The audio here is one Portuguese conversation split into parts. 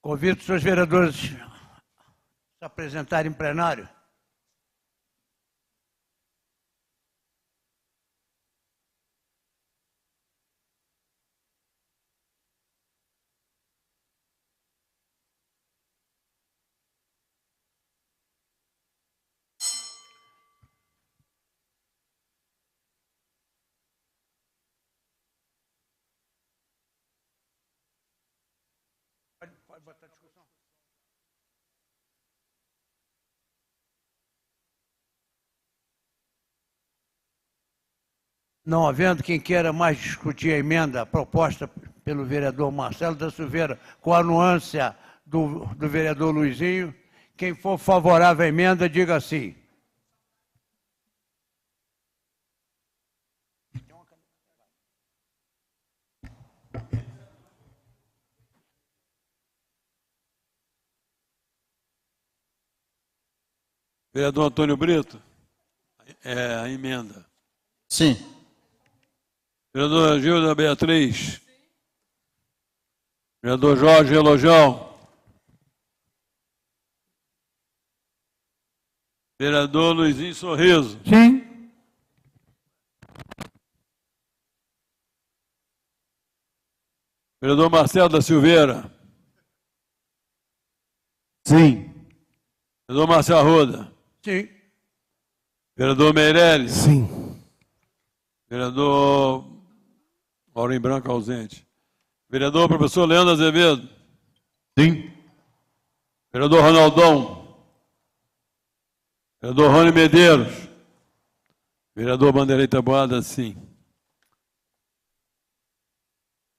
Convido os senhores vereadores a se apresentarem em plenário. Pode botar discussão. Não havendo quem queira mais discutir a emenda proposta pelo vereador Marcelo da Silveira, com a anuância do vereador Luizinho, quem for favorável à emenda, diga sim. Vereador Antônio Brito, a emenda. Sim. Vereadora Gilda Beatriz. Vereador Jorge Relojão. Vereador Luizinho Sorriso. Sim. Vereador Marcelo da Silveira. Sim. Vereador Marcelo Arruda. Sim. Vereador Meirelles. Sim. Vereador Maurinho Branco ausente. Vereador professor Leandro Azevedo. Sim. Vereador Ronaldão. Vereador Rony Medeiros. Vereador Vanderlei Taboada, sim.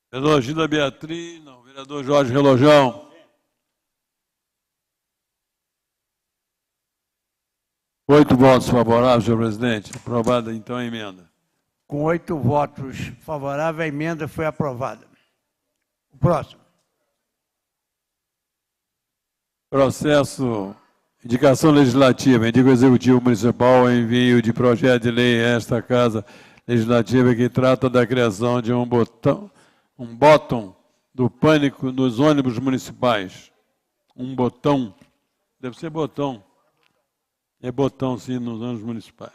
Vereador Gilda Beatriz, não. Vereador Jorge Relojão. Oito votos favoráveis, senhor presidente. Aprovada, então, a emenda. Com 8 votos favoráveis, a emenda foi aprovada. O próximo. Processo, indicação legislativa. Indica o Executivo Municipal o envio de projeto de lei a esta Casa Legislativa que trata da criação de um botão do pânico nos ônibus municipais. Um botão. Deve ser botão. É botão, sim, nos ônibus municipais.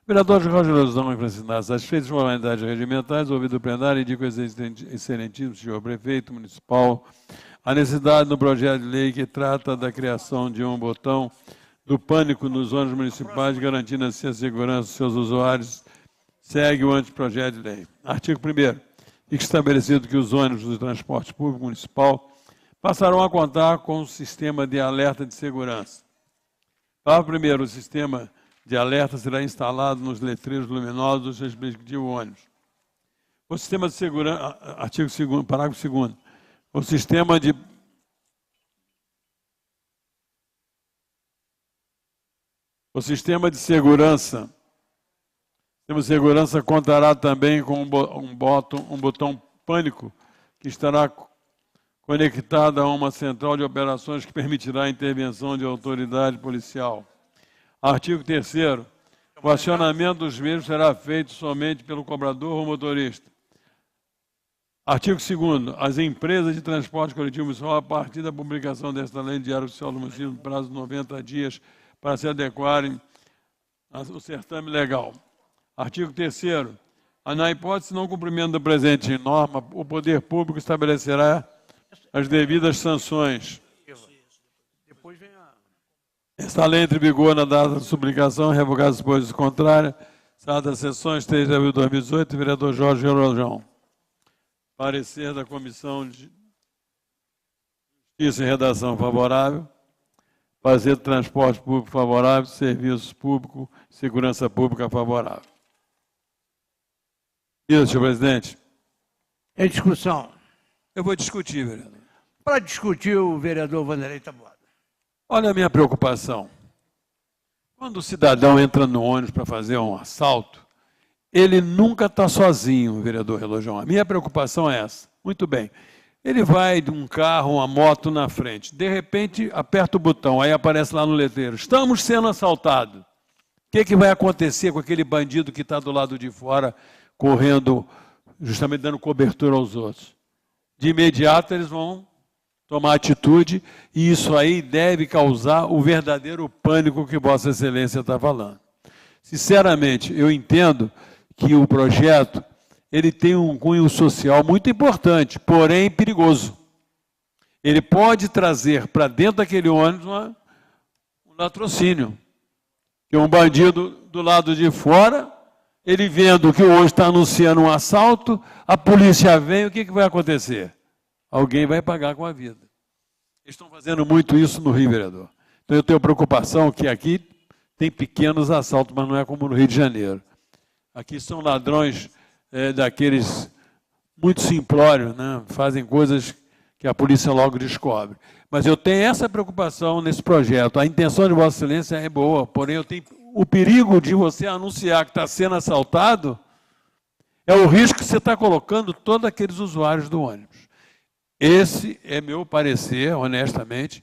Vereador Jorge Lozão, para assinar, satisfeitas as formalidades regimentais, ouvido o plenário, indica o excelentíssimo senhor prefeito municipal a necessidade do projeto de lei que trata da criação de um botão do pânico nos ônibus municipais, garantindo assim a segurança dos seus usuários, segue o anteprojeto de lei. Artigo 1º. Fica estabelecido que os ônibus do transporte público municipal passarão a contar com um sistema de alerta de segurança. Parágrafo 1º, o sistema de alerta será instalado nos letreiros luminosos dos respectivos ônibus. O sistema de segurança, artigo 2º, parágrafo 2º, o sistema de segurança contará também com um botão pânico que estará conectada a uma central de operações que permitirá a intervenção de autoridade policial. Artigo 3º. O acionamento dos mesmos será feito somente pelo cobrador ou motorista. Artigo 2º. As empresas de transporte coletivo municipal, a partir da publicação desta lei de Diário Oficial do Município, no prazo de 90 dias, para se adequarem ao certame legal. Artigo 3º. Na hipótese de não cumprimento da presente norma, o poder público estabelecerá as devidas sanções. Depois vem a... Esta lei entra em vigor na data de publicação, revogada as disposições contrárias. Sala das sessões, 3 de abril de 2018, vereador Jorge Relojão. Parecer da Comissão de Justiça e Redação favorável. Parecer do Transporte Público favorável. Serviços Públicos, Segurança Pública favorável. Isso, senhor presidente. Em discussão. Eu vou discutir, vereador. Para discutir, o vereador Vanderlei Taboada. Olha a minha preocupação. Quando o cidadão entra no ônibus para fazer um assalto, ele nunca está sozinho, vereador Relojão. A minha preocupação é essa. Muito bem. Ele vai de um carro, uma moto na frente. De repente, aperta o botão, aí aparece lá no letreiro. Estamos sendo assaltados. O que vai acontecer com aquele bandido que está do lado de fora, correndo, justamente dando cobertura aos outros? De imediato, eles vão tomar atitude, e isso aí deve causar o verdadeiro pânico que Vossa Excelência está falando. Sinceramente, eu entendo que o projeto ele tem um cunho social muito importante, porém perigoso. Ele pode trazer para dentro daquele ônibus um latrocínio. Que um bandido do lado de fora, ele vendo que hoje está anunciando um assalto, a polícia vem, o que vai acontecer? Alguém vai pagar com a vida. Eles estão fazendo muito isso no Rio, vereador. Então eu tenho preocupação que aqui tem pequenos assaltos, mas não é como no Rio de Janeiro. Aqui são ladrões daqueles muito simplórios, né? Fazem coisas que a polícia logo descobre. Mas eu tenho essa preocupação nesse projeto. A intenção de Vossa Excelência é boa, porém eu tenho o perigo de você anunciar que está sendo assaltado, é o risco que você está colocando todos aqueles usuários do ônibus. Esse é meu parecer, honestamente,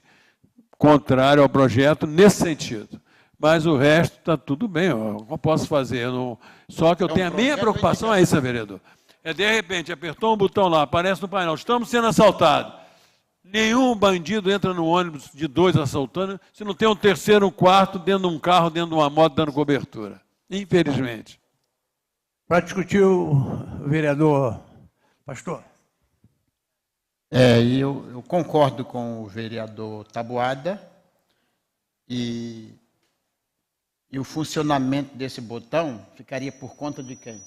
contrário ao projeto nesse sentido. Mas o resto está tudo bem, eu posso fazer. Só que eu tenho a minha preocupação é essa, vereador. De repente, apertou um botão lá, aparece no painel, estamos sendo assaltados. Nenhum bandido entra no ônibus de 2 assaltando, se não tem um terceiro, um quarto, dentro de um carro, dentro de uma moto, dando cobertura. Infelizmente. Para discutir o vereador Pastor. Eu concordo com o vereador Taboada e o funcionamento desse botão ficaria por conta de quem?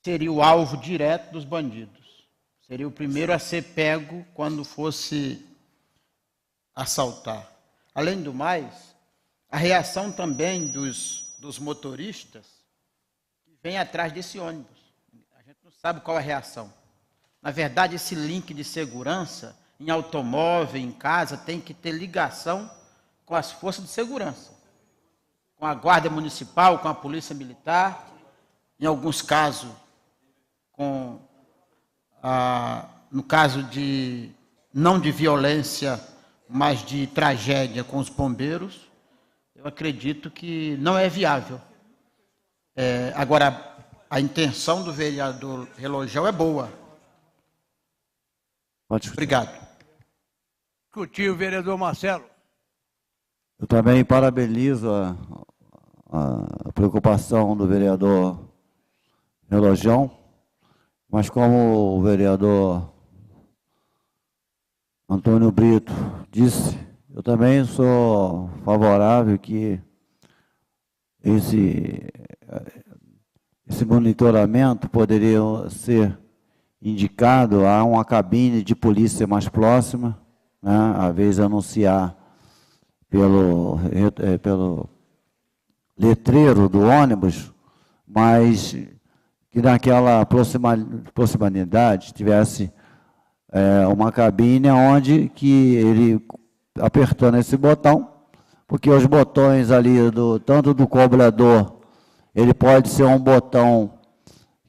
Seria o alvo direto dos bandidos. Seria o primeiro a ser pego quando fosse assaltar. Além do mais, a reação também dos motoristas que vêm atrás desse ônibus. A gente não sabe qual é a reação. Na verdade, esse link de segurança em automóvel, em casa, tem que ter ligação com as forças de segurança, com a Guarda Municipal, com a Polícia Militar, em alguns casos, no caso de não de violência, mas de tragédia com os bombeiros, eu acredito que não é viável. Agora, a intenção do vereador Relojão é boa. Obrigado. Discutir o vereador Marcelo. Eu também parabenizo a preocupação do vereador Relojão, mas como o vereador Antônio Brito disse, eu também sou favorável que esse monitoramento poderia ser indicado a uma cabine de polícia mais próxima, né, às vezes anunciar pelo letreiro do ônibus, mas que naquela proximidade tivesse uma cabine onde que ele, apertando esse botão, porque os botões ali, tanto do cobrador, ele pode ser um botão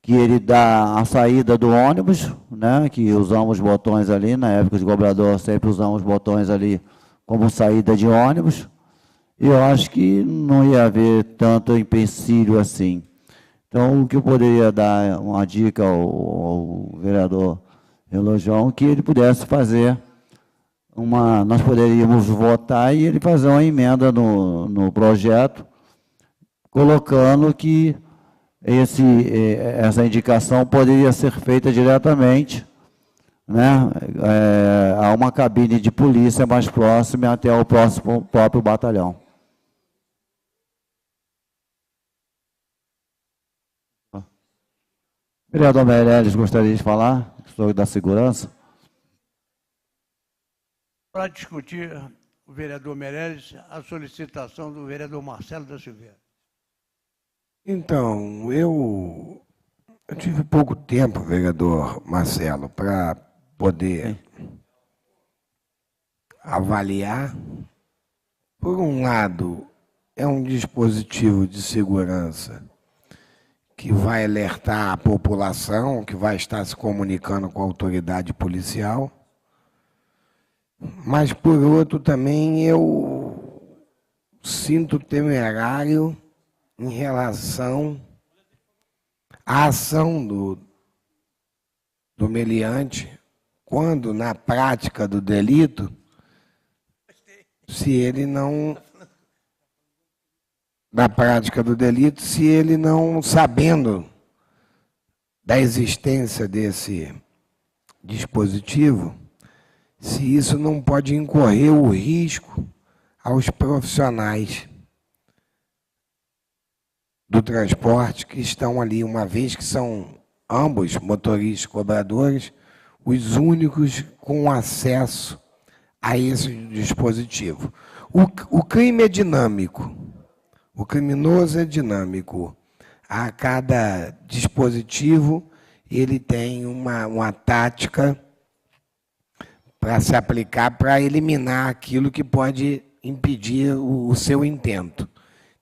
que ele dá a saída do ônibus, né, que usamos botões ali, na época de cobrador sempre usamos botões ali como saída de ônibus, e eu acho que não ia haver tanto empecilho assim. Então, o que eu poderia dar uma dica ao vereador Relojão, que ele pudesse fazer nós poderíamos votar e ele fazer uma emenda no projeto, colocando que essa indicação poderia ser feita diretamente, né, a uma cabine de polícia mais próxima até o próprio batalhão. Vereador Meirelles, gostaria de falar sobre da segurança? Para discutir o vereador Meirelles, a solicitação do vereador Marcelo da Silveira. Então, eu tive pouco tempo, vereador Marcelo, para poder avaliar. Por um lado, é um dispositivo de segurança que vai alertar a população, que vai estar se comunicando com a autoridade policial. Mas, por outro, também eu sinto temerário em relação à ação do meliante quando, na prática do delito, se ele não, sabendo da existência desse dispositivo, se isso não pode incorrer o risco aos profissionais do transporte que estão ali, uma vez que são ambos, motoristas e cobradores, os únicos com acesso a esse dispositivo. O crime é dinâmico, o criminoso é dinâmico. A cada dispositivo, ele tem uma tática para se aplicar, para eliminar aquilo que pode impedir o seu intento.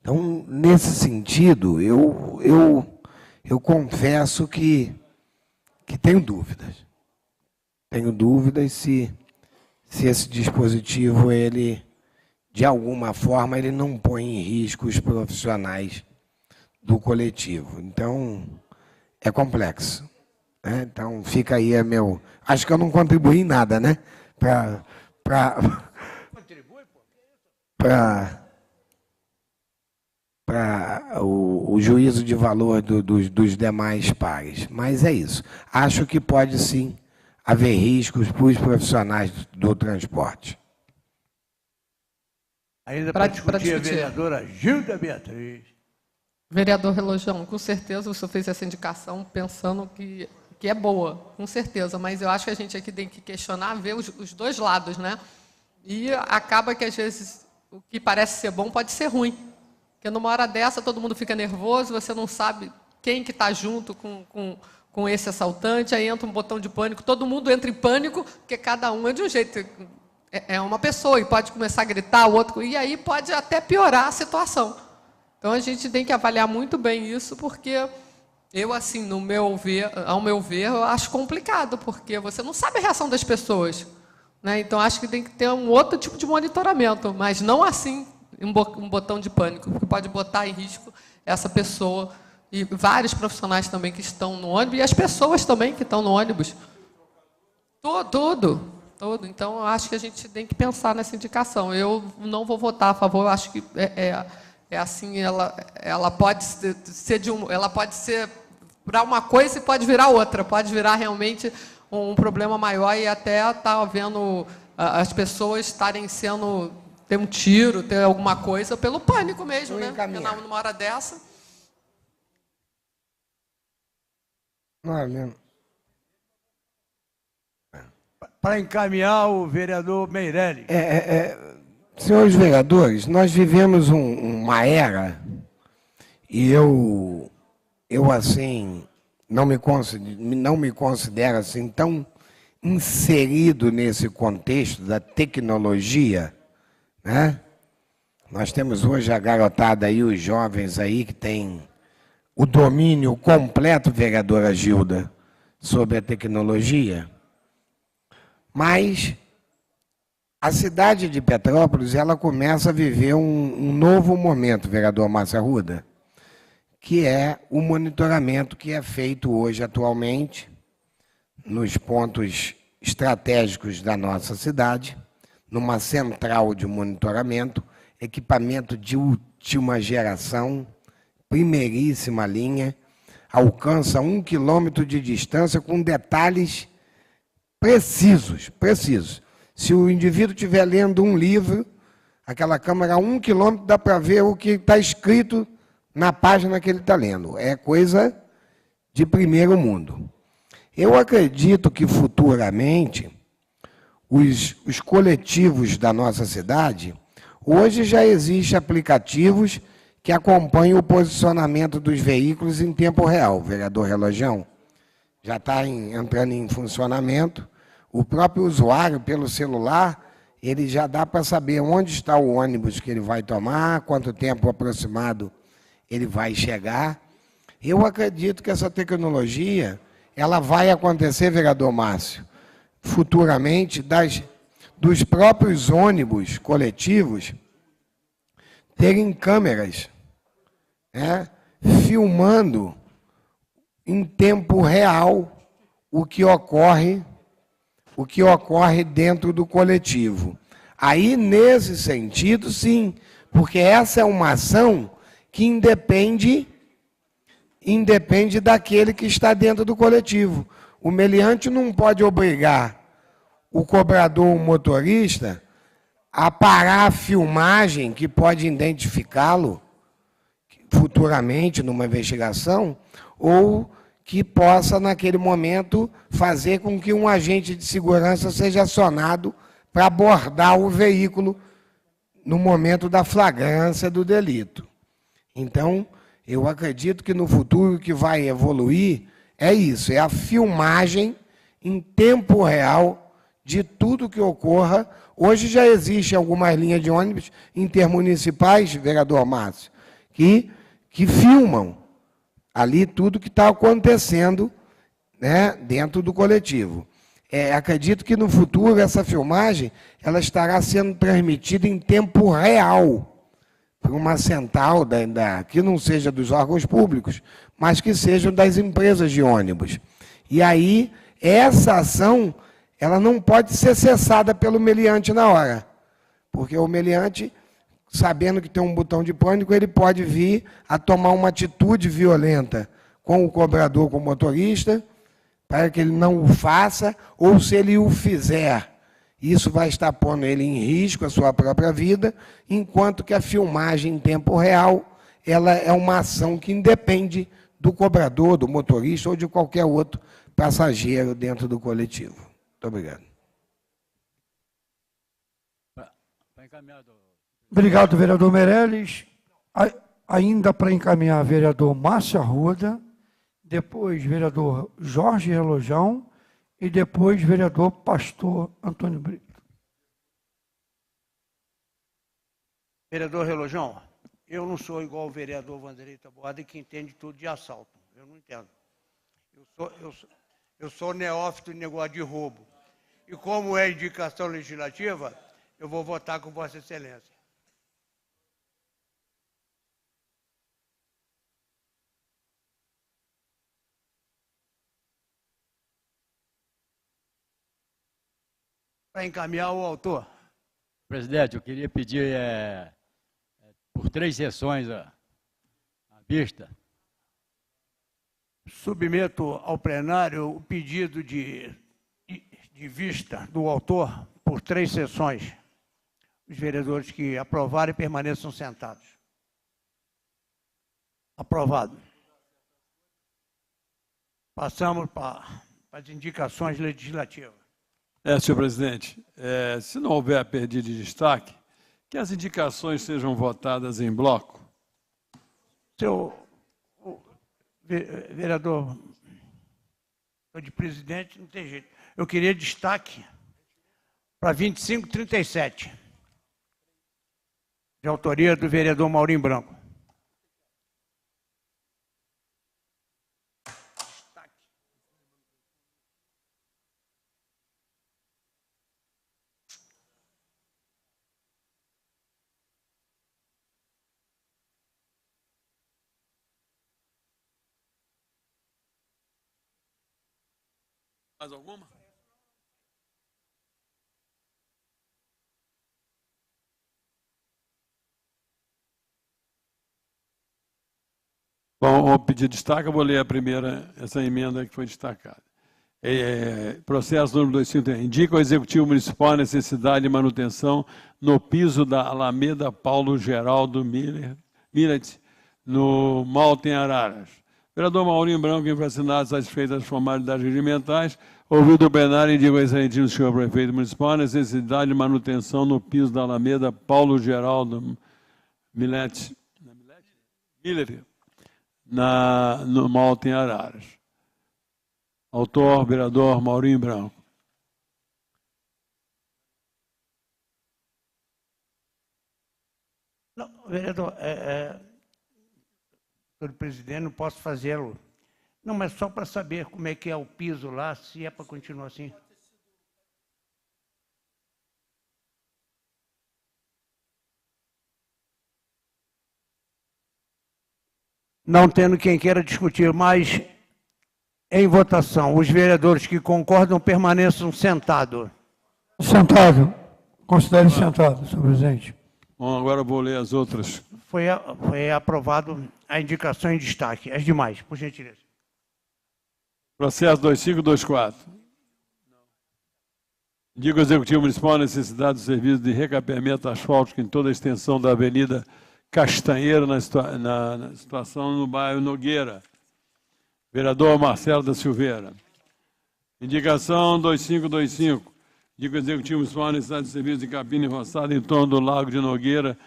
Então, nesse sentido, eu confesso que tenho dúvidas. Tenho dúvidas se esse dispositivo, ele, de alguma forma, ele não põe em risco os profissionais do coletivo. Então, é complexo. Né? Então, fica aí a meu... Acho que eu não contribuí em nada, né? Para o juízo de valor dos demais pares. Mas é isso. Acho que pode, sim, haver riscos para os profissionais do transporte. Ainda para discutir, a vereadora Gilda Beatriz. Vereador Relojão, com certeza o senhor fez essa indicação pensando que é boa, com certeza, mas eu acho que a gente aqui tem que questionar, ver os dois lados, né? E acaba que, às vezes, o que parece ser bom pode ser ruim. Porque numa hora dessa, todo mundo fica nervoso, você não sabe quem que está junto com esse assaltante, aí entra um botão de pânico, todo mundo entra em pânico, porque cada um é de um jeito. É uma pessoa e pode começar a gritar, o outro, e aí pode até piorar a situação. Então, a gente tem que avaliar muito bem isso, porque eu, assim, ao meu ver, eu acho complicado, porque você não sabe a reação das pessoas. Né? Então, acho que tem que ter um outro tipo de monitoramento, mas não assim, um botão de pânico, porque pode botar em risco essa pessoa e vários profissionais também que estão no ônibus, e as pessoas também que estão no ônibus. Tudo. Então, eu acho que a gente tem que pensar nessa indicação. Eu não vou votar a favor, eu acho que assim, ela pode ser para uma coisa e pode virar outra, pode virar realmente um problema maior e até estar havendo as pessoas ter um tiro, ter alguma coisa pelo pânico mesmo, né? Numa hora dessa. Para encaminhar o vereador Meirelles. Senhores vereadores, nós vivemos uma era, e eu assim, não me considero assim tão inserido nesse contexto da tecnologia, né? Nós temos hoje a garotada aí, os jovens aí que têm o domínio completo, vereadora Gilda, sobre a tecnologia, mas a cidade de Petrópolis, ela começa a viver um novo momento, vereador Márcio Arruda, que é o monitoramento que é feito hoje, atualmente, nos pontos estratégicos da nossa cidade, numa central de monitoramento, equipamento de última geração, primeiríssima linha, alcança 1 quilômetro de distância com detalhes precisos. Se o indivíduo estiver lendo um livro, aquela câmera a 1 quilômetro dá para ver o que está escrito na página que ele está lendo. É coisa de primeiro mundo. Eu acredito que futuramente os coletivos da nossa cidade, hoje já existem aplicativos que acompanham o posicionamento dos veículos em tempo real. Vereador Relojão, já está entrando em funcionamento. O próprio usuário, pelo celular, ele já dá para saber onde está o ônibus que ele vai tomar, quanto tempo aproximado ele vai chegar. Eu acredito que essa tecnologia, ela vai acontecer, vereador Márcio, futuramente, dos próprios ônibus coletivos terem câmeras, né, filmando em tempo real o que ocorre o que ocorre dentro do coletivo. Aí, nesse sentido, sim, porque essa é uma ação que independe daquele que está dentro do coletivo. O meliante não pode obrigar o cobrador, o motorista, a parar a filmagem que pode identificá-lo futuramente numa investigação, ou que possa, naquele momento, fazer com que um agente de segurança seja acionado para abordar o veículo no momento da flagrância do delito. Então, eu acredito que no futuro o que vai evoluir é isso, é a filmagem em tempo real de tudo que ocorra. Hoje já existem algumas linhas de ônibus intermunicipais, vereador Márcio, que filmam ali tudo que está acontecendo, né, dentro do coletivo. Acredito que no futuro essa filmagem ela estará sendo transmitida em tempo real por uma central que não seja dos órgãos públicos, mas que sejam das empresas de ônibus. E aí, essa ação ela não pode ser cessada pelo meliante na hora, porque o meliante, sabendo que tem um botão de pânico, ele pode vir a tomar uma atitude violenta com o cobrador, com o motorista, para que ele não o faça, ou se ele o fizer, isso vai estar pondo ele em risco, a sua própria vida, enquanto que a filmagem em tempo real, ela é uma ação que independe do cobrador, do motorista ou de qualquer outro passageiro dentro do coletivo. Muito obrigado. Obrigado, vereador Meirelles. Ainda para encaminhar, vereador Márcio Arruda, depois vereador Jorge Relojão e depois vereador Pastor Antônio Brito. Vereador Relojão, eu não sou igual o vereador Vanderlei Taboada, que entende tudo de assalto. Eu não entendo. Eu sou neófito em negócio de roubo. E como é indicação legislativa, eu vou votar com Vossa Excelência. Para encaminhar o autor. Presidente, eu queria pedir por 3 sessões a vista. Submeto ao plenário o pedido de vista do autor por 3 sessões. Os vereadores que aprovarem permaneçam sentados. Aprovado. Passamos para as indicações legislativas. Senhor presidente, se não houver pedido de destaque, que as indicações sejam votadas em bloco. Vereador, estou de presidente, não tem jeito. Eu queria destaque para 2537, de autoria do vereador Maurinho Branco. Mais alguma? Bom, vou pedir destaque, eu vou ler a primeira, essa emenda que foi destacada. Processo número 253. Indica ao Executivo Municipal a necessidade de manutenção no piso da Alameda Paulo Geraldo Millet, no Malta em Araras. Vereador Maurinho Branco, infracinado, satisfeito das formalidades regimentais, ouvido o plenário, indica ao excelentíssimo senhor prefeito municipal a necessidade de manutenção no piso da Alameda Paulo Geraldo Millet, no Malta em Araras. Autor, vereador Maurinho Branco. Não, vereador, senhor presidente, não posso fazê-lo. Não, mas só para saber como é que é o piso lá, se é para continuar assim. Não tendo quem queira discutir mais, Em votação. Os vereadores que concordam permaneçam sentados. Sentado. Considere sentado, senhor presidente. Bom, agora eu vou ler as outras. Foi aprovado a indicação em destaque. As demais, por gentileza. Processo 2524. Indica o Executivo Municipal a necessidade do serviço de recapeamento asfáltico em toda a extensão da Avenida Castanheira, na situação no bairro Nogueira. Vereador Marcelo da Silveira. Indicação 2525. Indica o Executivo Municipal a necessidade de serviço de cabine roçada em torno do Lago de Nogueira,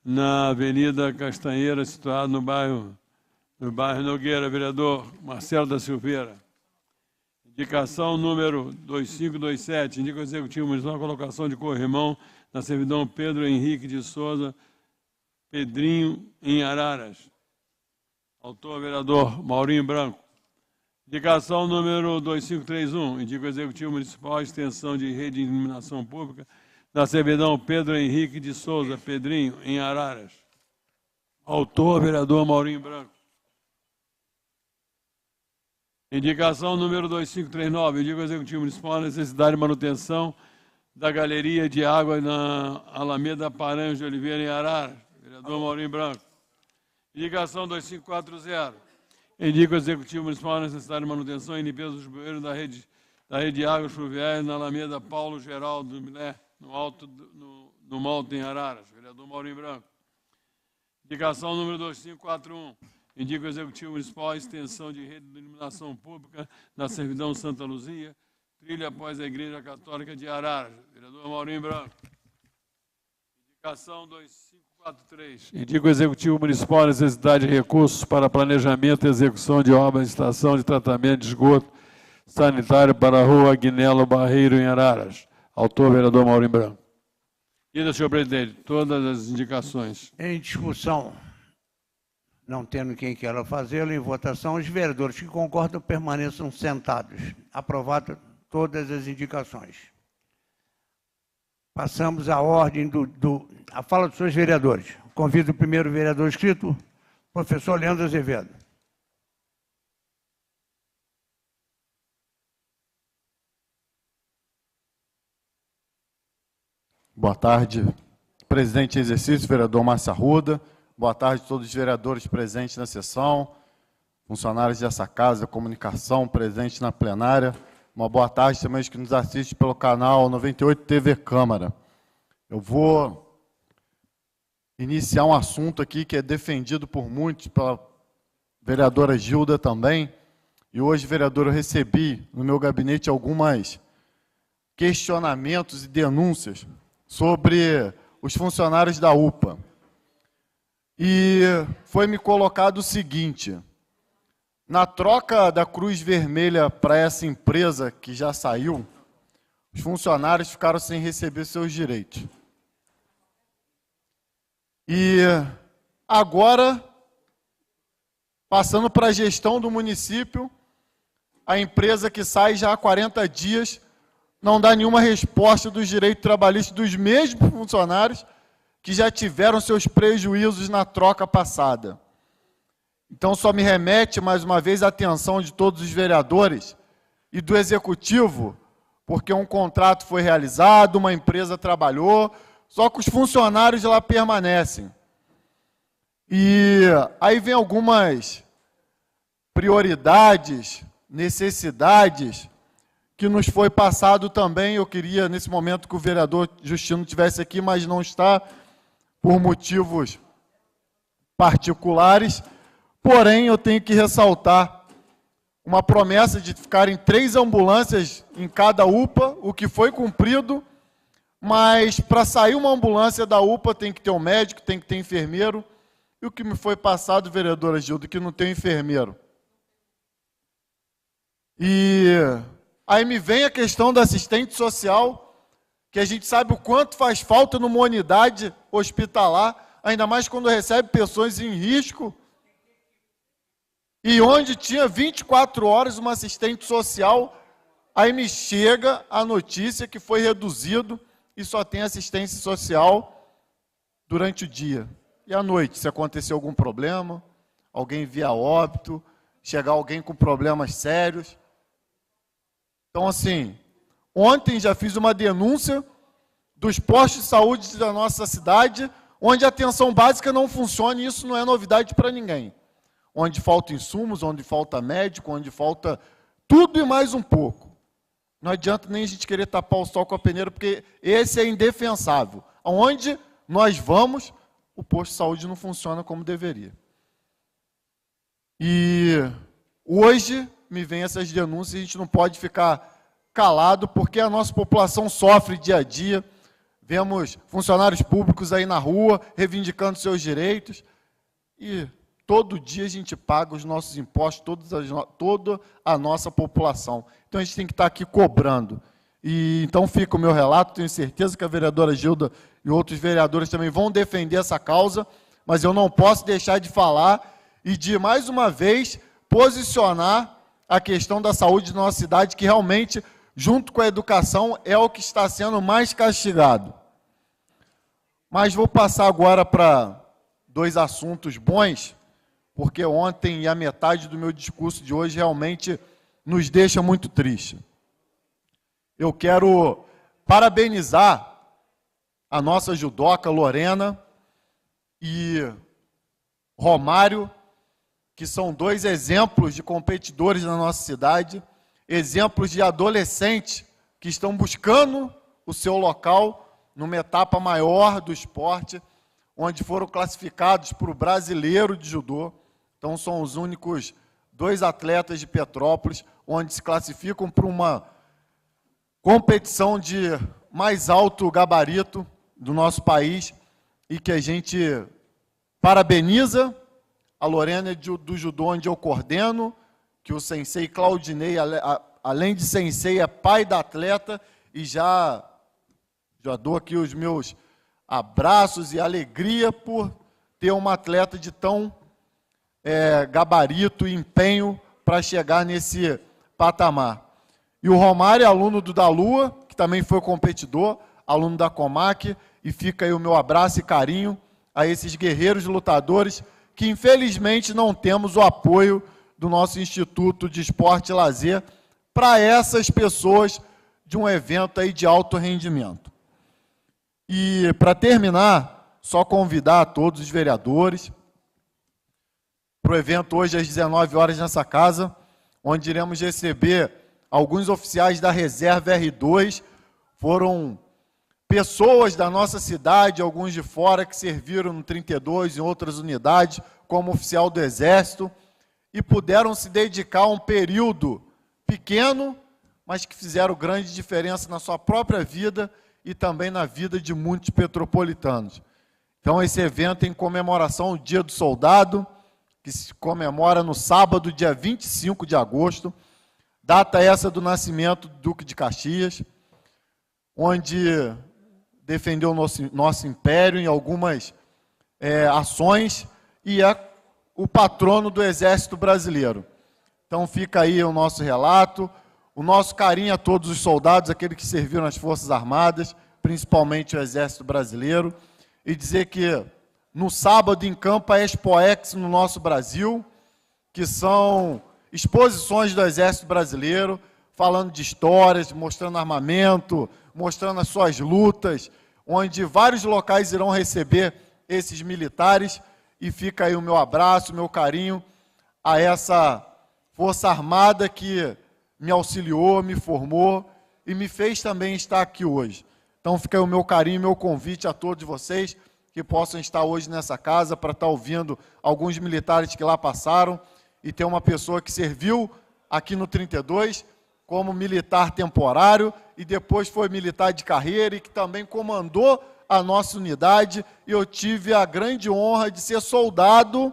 na Avenida Castanheira, situado no bairro Nogueira. Vereador Marcelo da Silveira. Indicação número 2527. Indica o Executivo Municipal a colocação de corrimão na servidão Pedro Henrique de Souza Pedrinho, em Araras. Autor, vereador Maurinho Branco. Indicação número 2531. Indica o Executivo Municipal a extensão de rede de iluminação pública na servidão Pedro Henrique de Souza Pedrinho, em Araras. Autor, vereador Maurinho Branco. Indicação número 2539. Indica o Executivo Municipal a necessidade de manutenção da galeria de água na Alameda Paranhos de Oliveira, em Araras. Vereador Maurinho Branco. Indicação 2540. Indica o Executivo Municipal a necessidade de manutenção e limpeza dos bueiros da rede de águas fluviais na Alameda Paulo Geraldo Milé, no Malta, em Araras. Vereador Maurinho Branco. Indicação número 2541. Indica o Executivo Municipal a extensão de rede de iluminação pública na servidão Santa Luzia, trilha após a Igreja Católica de Araras. Vereador Maurinho Branco. Indicação 2543. Indica o Executivo Municipal a necessidade de recursos para planejamento e execução de obras de estação de tratamento de esgoto sanitário para a rua Aguinelo Barreiro, em Araras. Autor, vereador Maurinho Branco. E, senhor presidente, todas as indicações. Em discussão, não tendo quem queira fazê-lo, em votação, os vereadores que concordam permaneçam sentados. Aprovado todas as indicações. Passamos à ordem a fala dos seus vereadores. Convido o primeiro vereador inscrito, professor Leandro Azevedo. Boa tarde, presidente em exercício, vereador Márcio Arruda. Boa tarde a todos os vereadores presentes na sessão, funcionários dessa casa, comunicação presente na plenária. Uma boa tarde também aos que nos assistem pelo canal 98 TV Câmara. Eu vou iniciar um assunto aqui que é defendido por muitos, pela vereadora Gilda também. E hoje, vereador, eu recebi no meu gabinete alguns questionamentos e denúncias sobre os funcionários da UPA. E foi-me colocado o seguinte: na troca da Cruz Vermelha para essa empresa que já saiu, os funcionários ficaram sem receber seus direitos. E agora, passando para a gestão do município, a empresa que sai já há 40 dias não dá nenhuma resposta dos direitos trabalhistas dos mesmos funcionários que já tiveram seus prejuízos na troca passada. Então, só me remete, mais uma vez, a atenção de todos os vereadores e do Executivo, porque um contrato foi realizado, uma empresa trabalhou, só que os funcionários lá permanecem. E aí vem algumas prioridades, necessidades, que nos foi passado também. Eu queria, nesse momento, que o vereador Justino estivesse aqui, mas não está, por motivos particulares. Porém, eu tenho que ressaltar uma promessa de ficarem 3 ambulâncias em cada UPA, o que foi cumprido, mas para sair uma ambulância da UPA tem que ter um médico, tem que ter enfermeiro. E o que me foi passado, vereadora Gilda, que não tem enfermeiro. E aí me vem a questão da assistente social, que a gente sabe o quanto faz falta numa unidade hospitalar, ainda mais quando recebe pessoas em risco, e onde tinha 24 horas uma assistente social, aí me chega a notícia que foi reduzido e só tem assistência social durante o dia. E à noite, se acontecer algum problema, alguém via óbito, chegar alguém com problemas sérios. Então, assim, ontem já fiz uma denúncia dos postos de saúde da nossa cidade, onde a atenção básica não funciona, e isso não é novidade para ninguém. Onde falta insumos, onde falta médico, onde falta tudo e mais um pouco. Não adianta nem a gente querer tapar o sol com a peneira, porque esse é indefensável. Aonde nós vamos, o posto de saúde não funciona como deveria. E hoje me vem essas denúncias, a gente não pode ficar calado, porque a nossa população sofre dia a dia. Vemos funcionários públicos aí na rua, reivindicando seus direitos, e todo dia a gente paga os nossos impostos, toda a nossa população. Então a gente tem que estar aqui cobrando. E então fica o meu relato, tenho certeza que a vereadora Gilda e outros vereadores também vão defender essa causa, mas eu não posso deixar de falar e de, mais uma vez, posicionar a questão da saúde da nossa cidade, que realmente, junto com a educação, é o que está sendo mais castigado. Mas vou passar agora para dois assuntos bons, porque ontem e a metade do meu discurso de hoje realmente nos deixa muito triste. Eu quero parabenizar a nossa judoca Lorena e Romário, que são dois exemplos de competidores na nossa cidade, exemplos de adolescentes que estão buscando o seu local numa etapa maior do esporte, onde foram classificados para o brasileiro de judô. Então, são os únicos dois atletas de Petrópolis, onde se classificam para uma competição de mais alto gabarito do nosso país, e que a gente parabeniza. A Lorena é do judô onde eu coordeno, que o sensei Claudinei, além de sensei, é pai da atleta, e já dou aqui os meus abraços e alegria por ter uma atleta de tão gabarito e empenho para chegar nesse patamar. E o Romário é aluno do da Lua, que também foi competidor, aluno da Comac, e fica aí o meu abraço e carinho a esses guerreiros lutadores, que infelizmente não temos o apoio do nosso Instituto de Esporte e Lazer para essas pessoas de um evento aí de alto rendimento. E para terminar, só convidar a todos os vereadores para o evento hoje às 19 horas nessa casa, onde iremos receber alguns oficiais da Reserva R2, foram pessoas da nossa cidade, alguns de fora, que serviram no 32 em outras unidades, como oficial do Exército, e puderam se dedicar a um período pequeno, mas que fizeram grande diferença na sua própria vida e também na vida de muitos petropolitanos. Então, esse evento é em comemoração ao Dia do Soldado, que se comemora no sábado, dia 25 de agosto, data essa do nascimento do Duque de Caxias, onde defendeu o nosso império em algumas ações, e é o patrono do Exército Brasileiro. Então fica aí o nosso relato, o nosso carinho a todos os soldados, aqueles que serviram nas Forças Armadas, principalmente o Exército Brasileiro, e dizer que no sábado encampa a ExpoEx no nosso Brasil, que são exposições do Exército Brasileiro, falando de histórias, mostrando armamento, mostrando as suas lutas, onde vários locais irão receber esses militares, e fica aí o meu abraço, o meu carinho a essa Força Armada que me auxiliou, me formou e me fez também estar aqui hoje. Então fica aí o meu carinho, o meu convite a todos vocês que possam estar hoje nessa casa para estar ouvindo alguns militares que lá passaram, e ter uma pessoa que serviu aqui no 32 como militar temporário e depois foi militar de carreira e que também comandou a nossa unidade, e eu tive a grande honra de ser soldado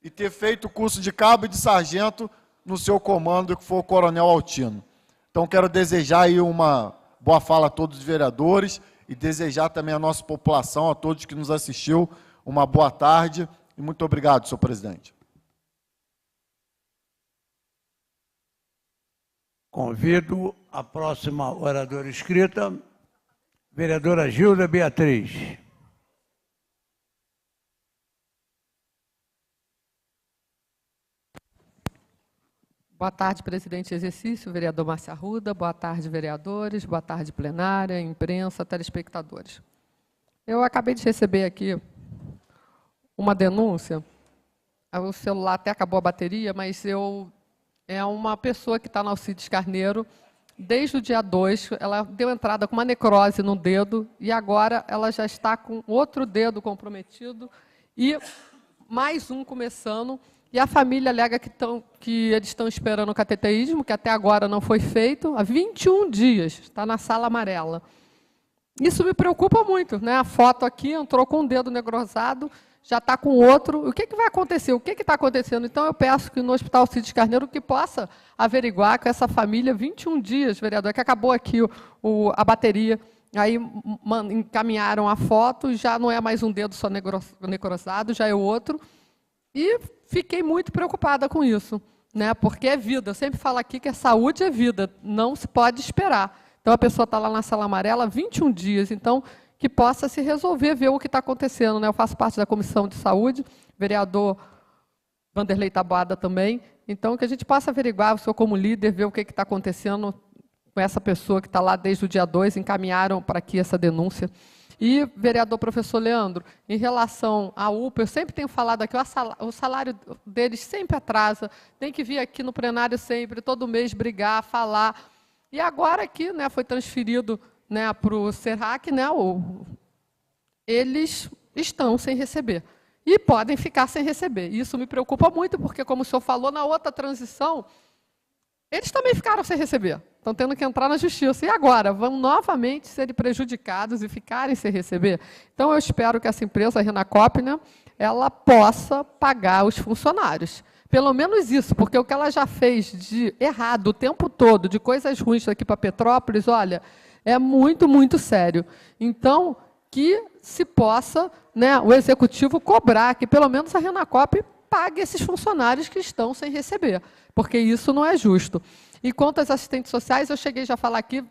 e ter feito o curso de cabo e de sargento no seu comando, que foi o Coronel Altino. Então quero desejar aí uma boa fala a todos os vereadores e desejar também à nossa população, a todos que nos assistiu, uma boa tarde e muito obrigado, senhor presidente. Convido a próxima oradora inscrita, vereadora Gilda Beatriz. Boa tarde, presidente em exercício, vereador Márcia Arruda. Boa tarde, vereadores. Boa tarde, plenária, imprensa, telespectadores. Eu acabei de receber aqui uma denúncia. O celular até acabou a bateria, mas é uma pessoa que está na Alcides Carneiro. Desde o dia 2, ela deu entrada com uma necrose no dedo e agora ela já está com outro dedo comprometido e mais um começando. E a família alega que eles estão esperando o cateteísmo, que até agora não foi feito, há 21 dias, está na sala amarela. Isso me preocupa muito, né? A foto aqui entrou com um dedo necrosado, já está com outro. O que vai acontecer? O que está acontecendo? Então, eu peço que no Hospital Alcides Carneiro que possa averiguar com essa família, 21 dias, vereador, que acabou aqui a bateria, aí encaminharam a foto, já não é mais um dedo só necrosado, já é o outro. E fiquei muito preocupada com isso, né? Porque é vida. Eu sempre falo aqui que a saúde é vida, não se pode esperar. Então, a pessoa está lá na sala amarela 21 dias, então, que possa se resolver, ver o que está acontecendo, né? Eu faço parte da Comissão de Saúde, vereador Vanderlei Taboada também, então, que a gente possa averiguar, o senhor como líder, ver o que está acontecendo com essa pessoa que está lá desde o dia 2, encaminharam para aqui essa denúncia. E, vereador professor Leandro, em relação à UPA, eu sempre tenho falado aqui, o salário deles sempre atrasa, tem que vir aqui no plenário sempre, todo mês brigar, falar. E agora aqui, né, foi transferido, né, para o SERRAC, né, eles estão sem receber. E podem ficar sem receber. Isso me preocupa muito, porque, como o senhor falou, na outra transição, eles também ficaram sem receber. Estão tendo que entrar na justiça. E agora? Vão novamente ser prejudicados e ficarem sem receber? Então, eu espero que essa empresa, a Renacop, né, ela possa pagar os funcionários. Pelo menos isso, porque o que ela já fez de errado o tempo todo, de coisas ruins aqui para Petrópolis, olha, é muito, muito sério. Então, que se possa, né, o executivo cobrar que pelo menos a Renacop pague esses funcionários que estão sem receber, porque isso não é justo. E quanto às assistentes sociais, eu cheguei já a falar aqui,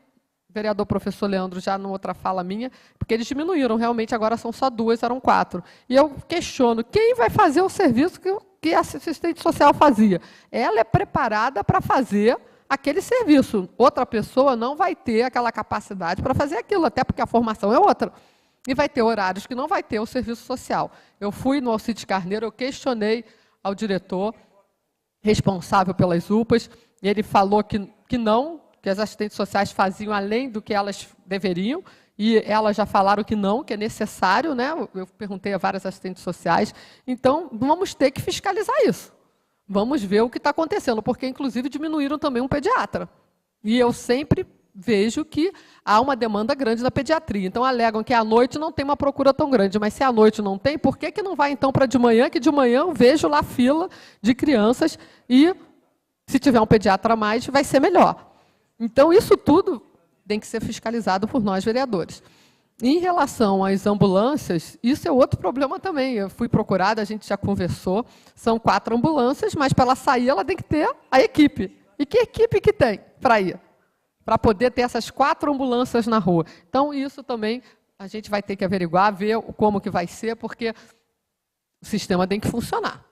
vereador professor Leandro, já numa outra fala minha, porque eles diminuíram, realmente agora são só 2, eram 4. E eu questiono, quem vai fazer o serviço que a assistente social fazia? Ela é preparada para fazer aquele serviço. Outra pessoa não vai ter aquela capacidade para fazer aquilo, até porque a formação é outra. E vai ter horários que não vai ter o serviço social. Eu fui no Alcides Carneiro, eu questionei ao diretor responsável pelas UPAs, e ele falou que não, que as assistentes sociais faziam além do que elas deveriam, e elas já falaram que não, que é necessário, né? Eu perguntei a várias assistentes sociais. Então, vamos ter que fiscalizar isso. Vamos ver o que está acontecendo, porque, inclusive, diminuíram também um pediatra. E eu sempre vejo que há uma demanda grande da pediatria. Então, alegam que à noite não tem uma procura tão grande, mas se à noite não tem, por que não vai, então, para de manhã, que de manhã eu vejo lá fila de crianças e, se tiver um pediatra a mais, vai ser melhor. Então, isso tudo tem que ser fiscalizado por nós, vereadores. Em relação às ambulâncias, isso é outro problema também. Eu fui procurada, a gente já conversou, são 4 ambulâncias, mas para ela sair, ela tem que ter a equipe. E que equipe que tem para ir? Para poder ter essas 4 ambulâncias na rua. Então, isso também a gente vai ter que averiguar, ver como que vai ser, porque o sistema tem que funcionar.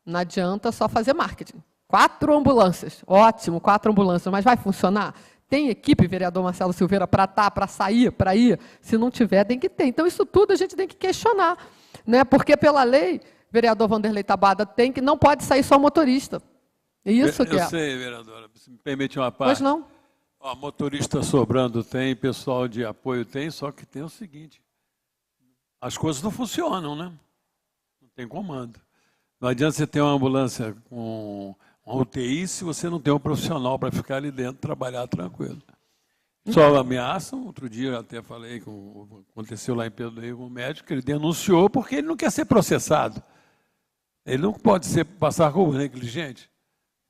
Não adianta só fazer marketing. 4 ambulâncias, ótimo, 4 ambulâncias, mas vai funcionar? Tem equipe, vereador Marcelo Silveira, para sair, para ir? Se não tiver, tem que ter. Então, isso tudo a gente tem que questionar, né? Porque, pela lei, vereador Vanderlei Taboada, não pode sair só motorista. Isso que é. Eu sei, vereadora, se me permite uma parte. Pois não. Ó, motorista sobrando tem, pessoal de apoio tem, só que tem o seguinte, as coisas não funcionam, né? Não tem comando. Não adianta você ter uma ambulância com uma UTI se você não tem um profissional para ficar ali dentro, trabalhar tranquilo. Só ameaçam, outro dia eu até falei, aconteceu lá em Pedro Henrique com o médico, que ele denunciou porque ele não quer ser processado. Ele não pode passar como negligente.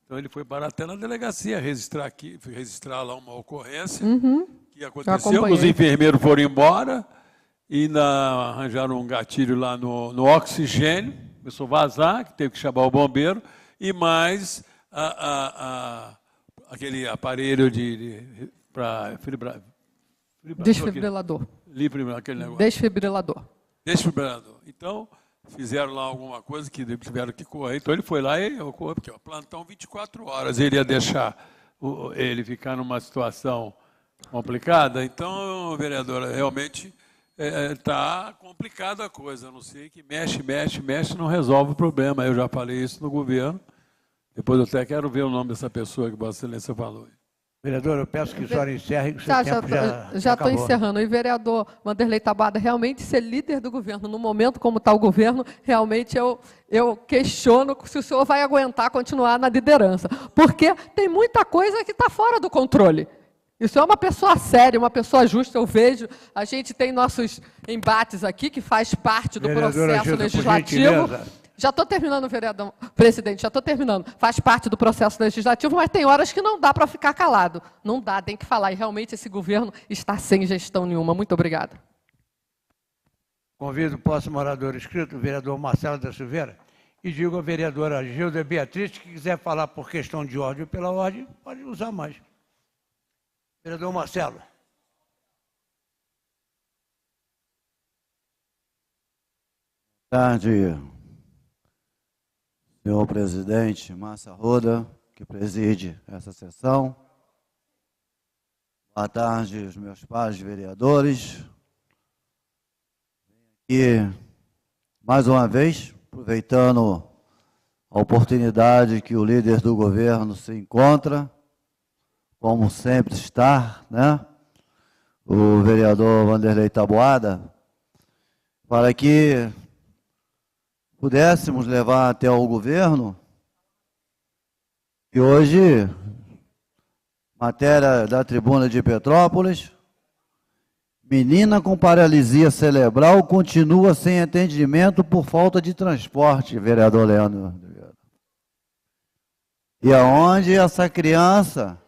Então ele foi parar até na delegacia registrar lá uma ocorrência que aconteceu, os enfermeiros foram embora e arranjaram um gatilho lá no oxigênio, começou a vazar, que teve que chamar o bombeiro, e mais aquele aparelho para desfibrilador. Aquele negócio. Desfibrilador. Desfibrilador. Então, fizeram lá alguma coisa que tiveram que correr. Então ele foi lá e eu corri, porque plantão 24 horas, ele ia deixar ele ficar numa situação complicada. Então, vereadora, realmente está complicada a coisa. A não ser que mexe, não resolve o problema. Eu já falei isso no governo. Depois eu até quero ver o nome dessa pessoa que Vossa Excelência falou. Vereador, eu peço que a senhora encerre, que o seu Tá, tempo já estou acabou. encerrando. E vereador Wanderlei Taboada, realmente ser líder do governo, no momento como está o governo, realmente eu questiono se o senhor vai aguentar continuar na liderança. Porque tem muita coisa que está fora do controle. Isso é uma pessoa séria, uma pessoa justa, eu vejo. A gente tem nossos embates aqui, que faz parte do Vereadora processo Gilda, por legislativo. gentileza. Já estou terminando, vereador, presidente, já estou terminando. Faz parte do processo legislativo, mas tem horas que não dá para ficar calado. Não dá, tem que falar. E realmente esse governo está sem gestão nenhuma. Muito obrigada. Convido o próximo orador inscrito, o vereador Marcelo da Silveira, e digo à vereadora Gilda Beatriz, que quiser falar por questão de ordem ou pela ordem, pode usar mais. Vereador Marcelo. Boa tarde, senhor presidente Márcio Arruda, que preside essa sessão. Boa tarde, os meus pares vereadores. E, mais uma vez, aproveitando a oportunidade que o líder do governo se encontra, como sempre está, né? O vereador Wanderlei Taboada, para que pudéssemos levar até o governo, que hoje, matéria da Tribuna de Petrópolis, menina com paralisia cerebral continua sem atendimento por falta de transporte, vereador Leandro. E aonde essa criança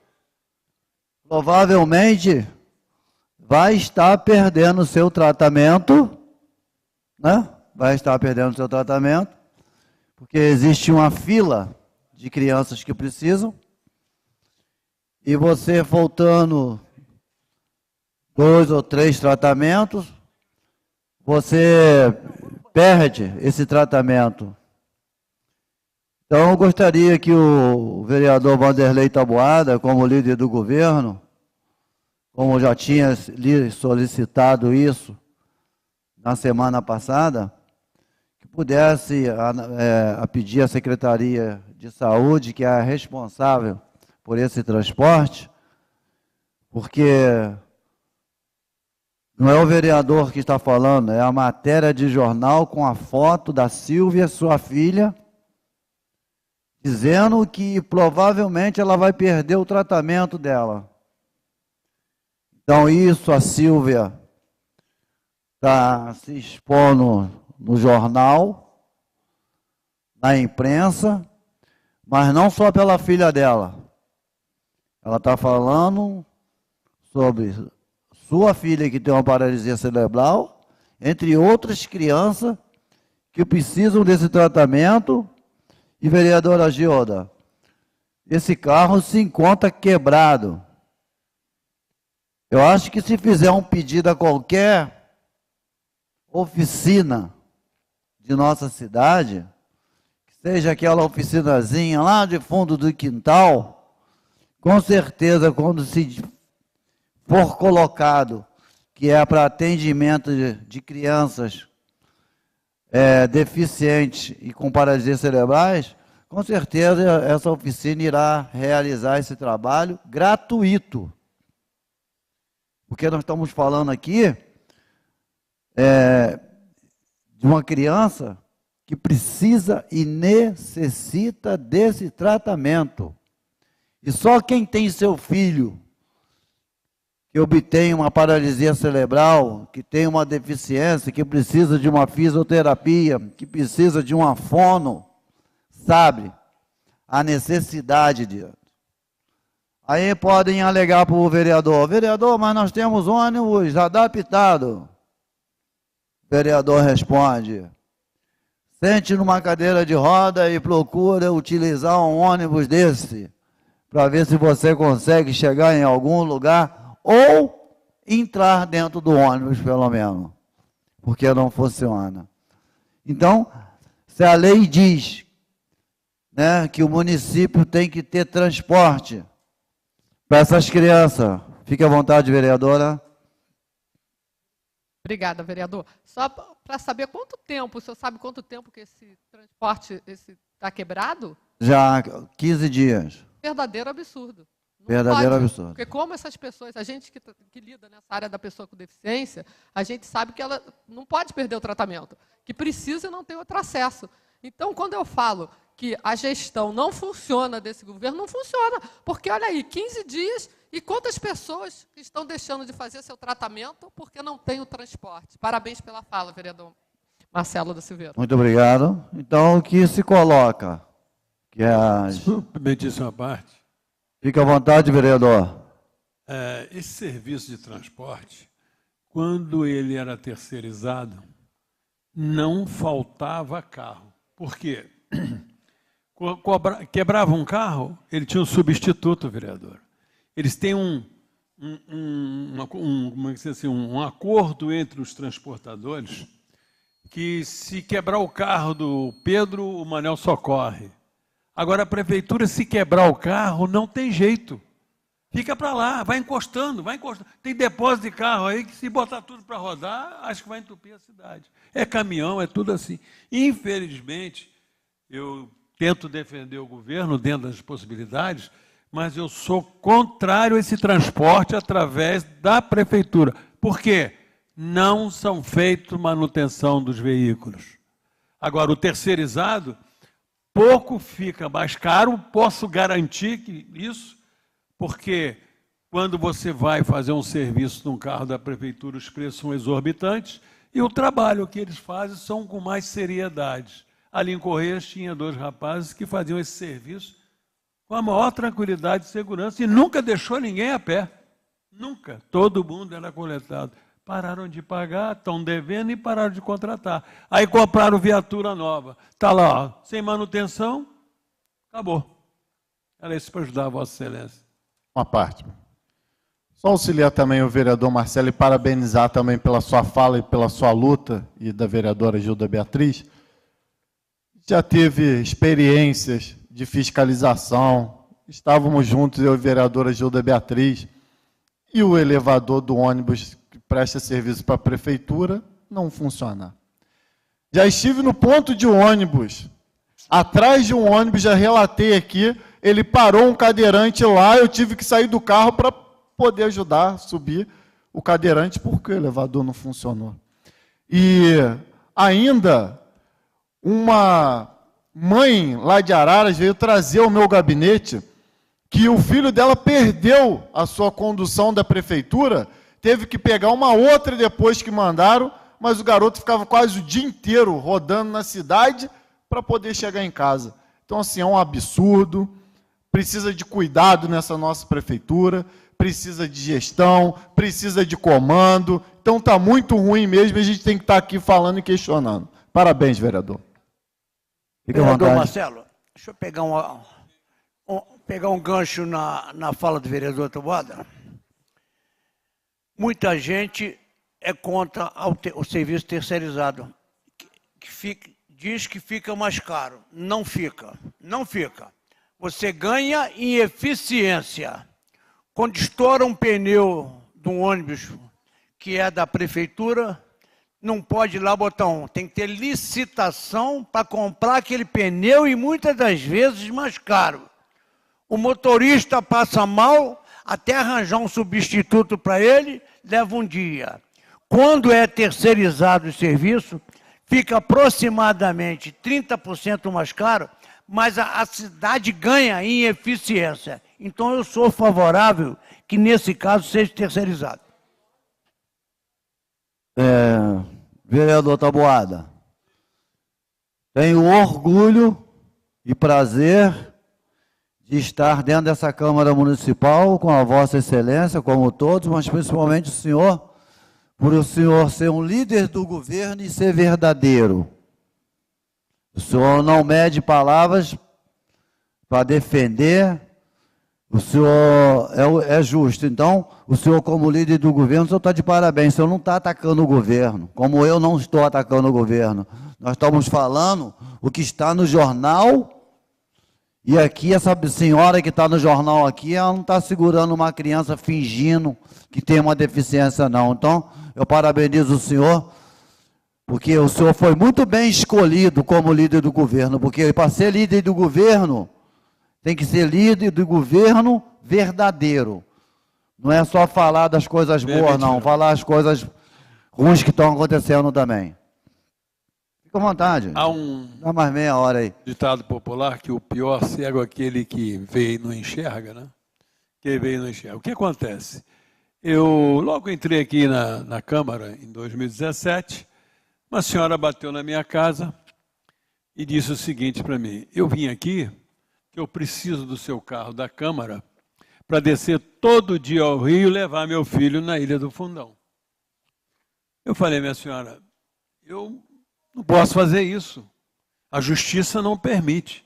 provavelmente vai estar perdendo seu tratamento, né? Vai estar perdendo seu tratamento, porque existe uma fila de crianças que precisam, e você faltando 2 ou 3 tratamentos, você perde esse tratamento. Então, eu gostaria que o vereador Wanderlei Taboada, como líder do governo, como já tinha lhe solicitado isso na semana passada, que pudesse pedir à Secretaria de Saúde, que é a responsável por esse transporte, porque não é o vereador que está falando, é a matéria de jornal com a foto da Silvia, sua filha, dizendo que provavelmente ela vai perder o tratamento dela. Então isso a Silvia está se expondo no jornal, na imprensa, mas não só pela filha dela. Ela está falando sobre sua filha que tem uma paralisia cerebral, entre outras crianças que precisam desse tratamento. E, vereadora Gilda, esse carro se encontra quebrado. Eu acho que se fizer um pedido a qualquer oficina de nossa cidade, que seja aquela oficinazinha lá de fundo do quintal, com certeza, quando se for colocado que é para atendimento de crianças deficientes e com paralisia cerebrais, com certeza essa oficina irá realizar esse trabalho gratuito. Porque nós estamos falando aqui de uma criança que precisa e necessita desse tratamento. E só quem tem seu filho que obtém uma paralisia cerebral, que tem uma deficiência, que precisa de uma fisioterapia, que precisa de uma fono, sabe a necessidade disso. Aí podem alegar para o vereador, vereador, mas nós temos ônibus adaptado. O vereador responde, sente numa cadeira de roda e procura utilizar um ônibus desse, para ver se você consegue chegar em algum lugar, ou entrar dentro do ônibus, pelo menos, porque não funciona. Então, se a lei diz, né, que o município tem que ter transporte para essas crianças, fique à vontade, vereadora. Obrigada, vereador. Só para saber quanto tempo, o senhor sabe quanto tempo que esse transporte está quebrado? Já 15 dias. Verdadeiro absurdo. Não Verdadeiro pode, absurdo. Porque como essas pessoas, a gente que lida nessa área da pessoa com deficiência, a gente sabe que ela não pode perder o tratamento, que precisa e não tem outro acesso. Então, quando eu falo que a gestão não funciona desse governo, não funciona. Porque, olha aí, 15 dias e quantas pessoas que estão deixando de fazer seu tratamento porque não tem o transporte. Parabéns pela fala, vereador Marcelo da Silveira. Muito obrigado. Então, o que se coloca? Que é a... Permitir uma parte. Fique à vontade, vereador. Esse serviço de transporte, quando ele era terceirizado, não faltava carro. Por quê? Quebrava um carro, ele tinha um substituto, vereador. Eles têm um acordo entre os transportadores que, se quebrar o carro do Pedro, o Manel socorre. Agora, a prefeitura, se quebrar o carro, não tem jeito. Fica para lá, vai encostando, vai encostando. Tem depósito de carro aí que, se botar tudo para rodar, acho que vai entupir a cidade. É caminhão, é tudo assim. Infelizmente, eu tento defender o governo dentro das possibilidades, mas eu sou contrário a esse transporte através da prefeitura. Por quê? Não são feitas manutenção dos veículos. Agora, o terceirizado, pouco fica mais caro, posso garantir que isso, porque quando você vai fazer um serviço num carro da prefeitura, os preços são exorbitantes e o trabalho que eles fazem são com mais seriedade. Ali em Correias tinha 2 rapazes que faziam esse serviço com a maior tranquilidade e segurança e nunca deixou ninguém a pé. Nunca. Todo mundo era coletado. Pararam de pagar, estão devendo e pararam de contratar. Aí compraram viatura nova. Está lá, ó, sem manutenção, acabou. Era isso para ajudar a Vossa Excelência. Uma parte. Só auxiliar também o vereador Marcelo e parabenizar também pela sua fala e pela sua luta, e da vereadora Gilda Beatriz. Já teve experiências de fiscalização, estávamos juntos, eu e a vereadora Gilda Beatriz, e o elevador do ônibus que presta serviço para a prefeitura não funciona. Já estive no ponto de ônibus, atrás de um ônibus, já relatei aqui, ele parou um cadeirante lá, eu tive que sair do carro para poder ajudar a subir o cadeirante, porque o elevador não funcionou. E ainda, uma mãe lá de Araras veio trazer ao meu gabinete que o filho dela perdeu a sua condução da prefeitura, teve que pegar uma outra depois que mandaram, mas o garoto ficava quase o dia inteiro rodando na cidade para poder chegar em casa. Então, assim, é um absurdo, precisa de cuidado nessa nossa prefeitura, precisa de gestão, precisa de comando, então está muito ruim mesmo, a gente tem que estar aqui falando e questionando. Parabéns, vereador. Vereador Marcelo, deixa eu pegar um gancho na fala do vereador Taboada. Muita gente é contra o serviço terceirizado, diz que fica mais caro. Não fica, não fica. Você ganha em eficiência. Quando estoura um pneu de um ônibus que é da prefeitura, não pode ir lá botar um. Tem que ter licitação para comprar aquele pneu e muitas das vezes mais caro. O motorista passa mal, até arranjar um substituto para ele, leva um dia. Quando é terceirizado o serviço, fica aproximadamente 30% mais caro, mas a cidade ganha em eficiência. Então, eu sou favorável que, nesse caso, seja terceirizado. Vereador Taboada, tenho orgulho e prazer de estar dentro dessa Câmara Municipal com a Vossa Excelência, como todos, mas principalmente o senhor, por o senhor ser um líder do governo e ser verdadeiro. O senhor não mede palavras para defender, o senhor é justo. Então, o senhor, como líder do governo, o senhor está de parabéns. O senhor não está atacando o governo, como eu não estou atacando o governo. Nós estamos falando o que está no jornal, e aqui essa senhora que está no jornal aqui, ela não está segurando uma criança fingindo que tem uma deficiência, não. Então, eu parabenizo o senhor, porque o senhor foi muito bem escolhido como líder do governo, porque para ser líder do governo, tem que ser líder do governo verdadeiro. Não é só falar das coisas boas, não. Falar as coisas ruins que estão acontecendo também. Fica à vontade. Dá mais meia hora aí. Ditado popular que o pior cego é aquele que vê e não enxerga, né? Que vê e não enxerga. O que acontece? Eu logo entrei aqui na Câmara, em 2017, uma senhora bateu na minha casa e disse o seguinte para mim: eu vim aqui, que eu preciso do seu carro da Câmara para descer todo dia ao Rio e levar meu filho na Ilha do Fundão. Eu falei, minha senhora, eu não posso fazer isso. A justiça não permite.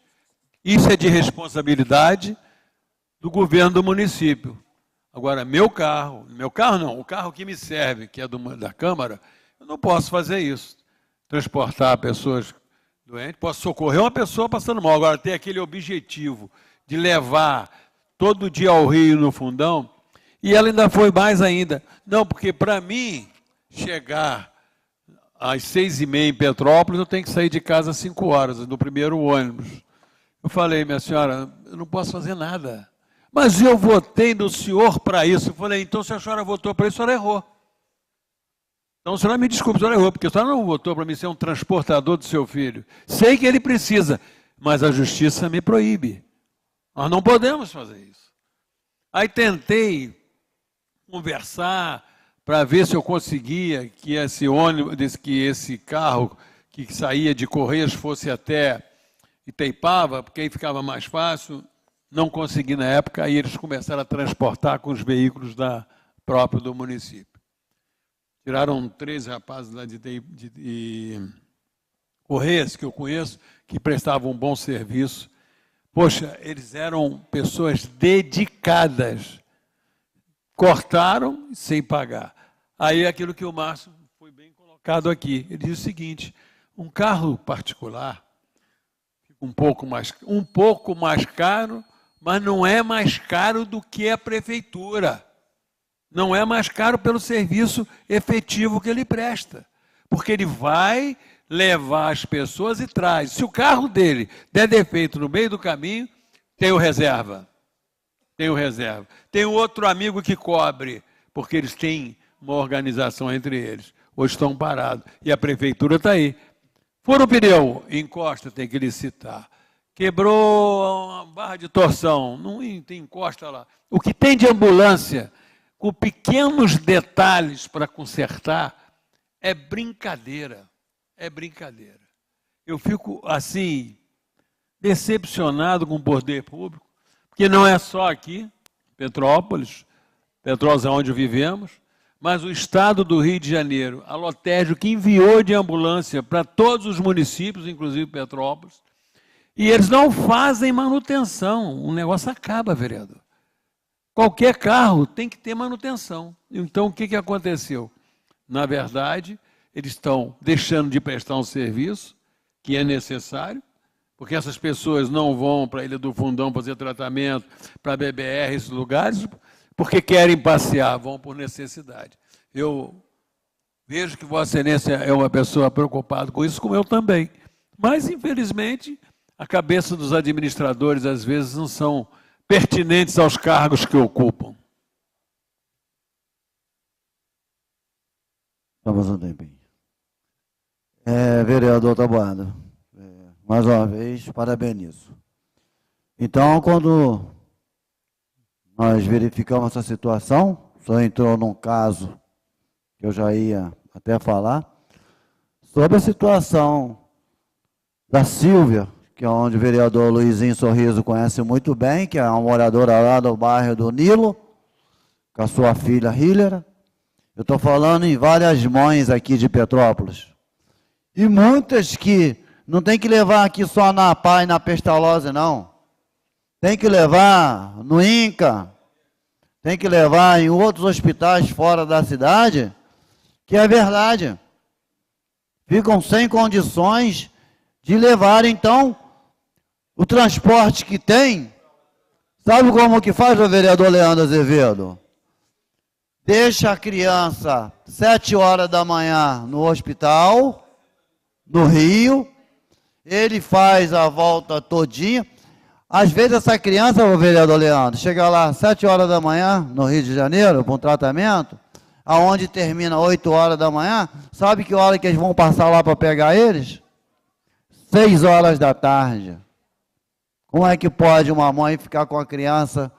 Isso é de responsabilidade do governo do município. Agora, meu carro não, o carro que me serve, que é da Câmara, eu não posso fazer isso. Transportar pessoas doentes, posso socorrer uma pessoa passando mal. Agora, ter aquele objetivo de levar todo dia ao Rio no Fundão, e ela ainda foi mais ainda. Não, porque para mim chegar às 6h30 em Petrópolis, eu tenho que sair de casa às 5 horas, no primeiro ônibus. Eu falei, minha senhora, eu não posso fazer nada. Mas eu votei no senhor para isso. Eu falei, então se a senhora votou para isso, a senhora errou. Então a senhora me desculpe, a senhora errou, porque a senhora não votou para mim ser um transportador do seu filho. Sei que ele precisa, mas a justiça me proíbe. Nós não podemos fazer isso. Aí tentei conversar para ver se eu conseguia que esse ônibus, que esse carro que saía de Correios fosse até Itaipava, porque aí ficava mais fácil. Não consegui na época, aí eles começaram a transportar com os veículos próprios do município. Tiraram 13 rapazes lá de Correios, que eu conheço, que prestavam um bom serviço. Poxa, eles eram pessoas dedicadas. Cortaram sem pagar. Aí aquilo que o Márcio foi bem colocado aqui. Ele diz o seguinte, um carro particular fica um pouco mais caro, mas não é mais caro do que a prefeitura. Não é mais caro pelo serviço efetivo que ele presta. Porque ele vai levar as pessoas e traz. Se o carro dele der defeito no meio do caminho, tem o reserva. Tem o reserva. Tem outro amigo que cobre, porque eles têm uma organização entre eles. Hoje estão parados. E a prefeitura está aí. Fura o pneu, encosta, tem que licitar. Quebrou uma barra de torção, não encosta lá. O que tem de ambulância, com pequenos detalhes para consertar, é brincadeira. É brincadeira. Eu fico, assim, decepcionado com o poder público, porque não é só aqui, Petrópolis é onde vivemos, mas o Estado do Rio de Janeiro, a Lotérgio, que enviou de ambulância para todos os municípios, inclusive Petrópolis, e eles não fazem manutenção. O negócio acaba, vereador. Qualquer carro tem que ter manutenção. Então, o que aconteceu? Na verdade, eles estão deixando de prestar um serviço que é necessário, porque essas pessoas não vão para a Ilha do Fundão fazer tratamento, para a BBR, esses lugares, porque querem passear, vão por necessidade. Eu vejo que Vossa Excelência é uma pessoa preocupada com isso, como eu também. Mas, infelizmente, a cabeça dos administradores, às vezes, não são pertinentes aos cargos que ocupam. Vamos um tempinho. Vereador Taboada, mais uma vez, parabenizo. Então, quando nós verificamos essa situação, só entrou num caso que eu já ia até falar, sobre a situação da Sílvia, que é onde o vereador Luizinho Sorriso conhece muito bem, que é uma moradora lá do bairro do Nilo, com a sua filha Hílera. Eu estou falando em várias mães aqui de Petrópolis. E muitas que não tem que levar aqui só na PA e na Pestalozzi, não. Tem que levar no INCA, tem que levar em outros hospitais fora da cidade, que é verdade. ficam sem condições de levar, então, o transporte que tem. Sabe como que faz o vereador Leandro Azevedo? Deixa a criança 7 horas da manhã no hospital, no Rio, ele faz a volta todinha. Às vezes essa criança, o vereador Leandro, chega lá 7 horas da manhã, no Rio de Janeiro, para um tratamento, aonde termina 8 horas da manhã, sabe que hora que eles vão passar lá para pegar eles? 6 horas da tarde. Como é que pode uma mãe ficar com a criança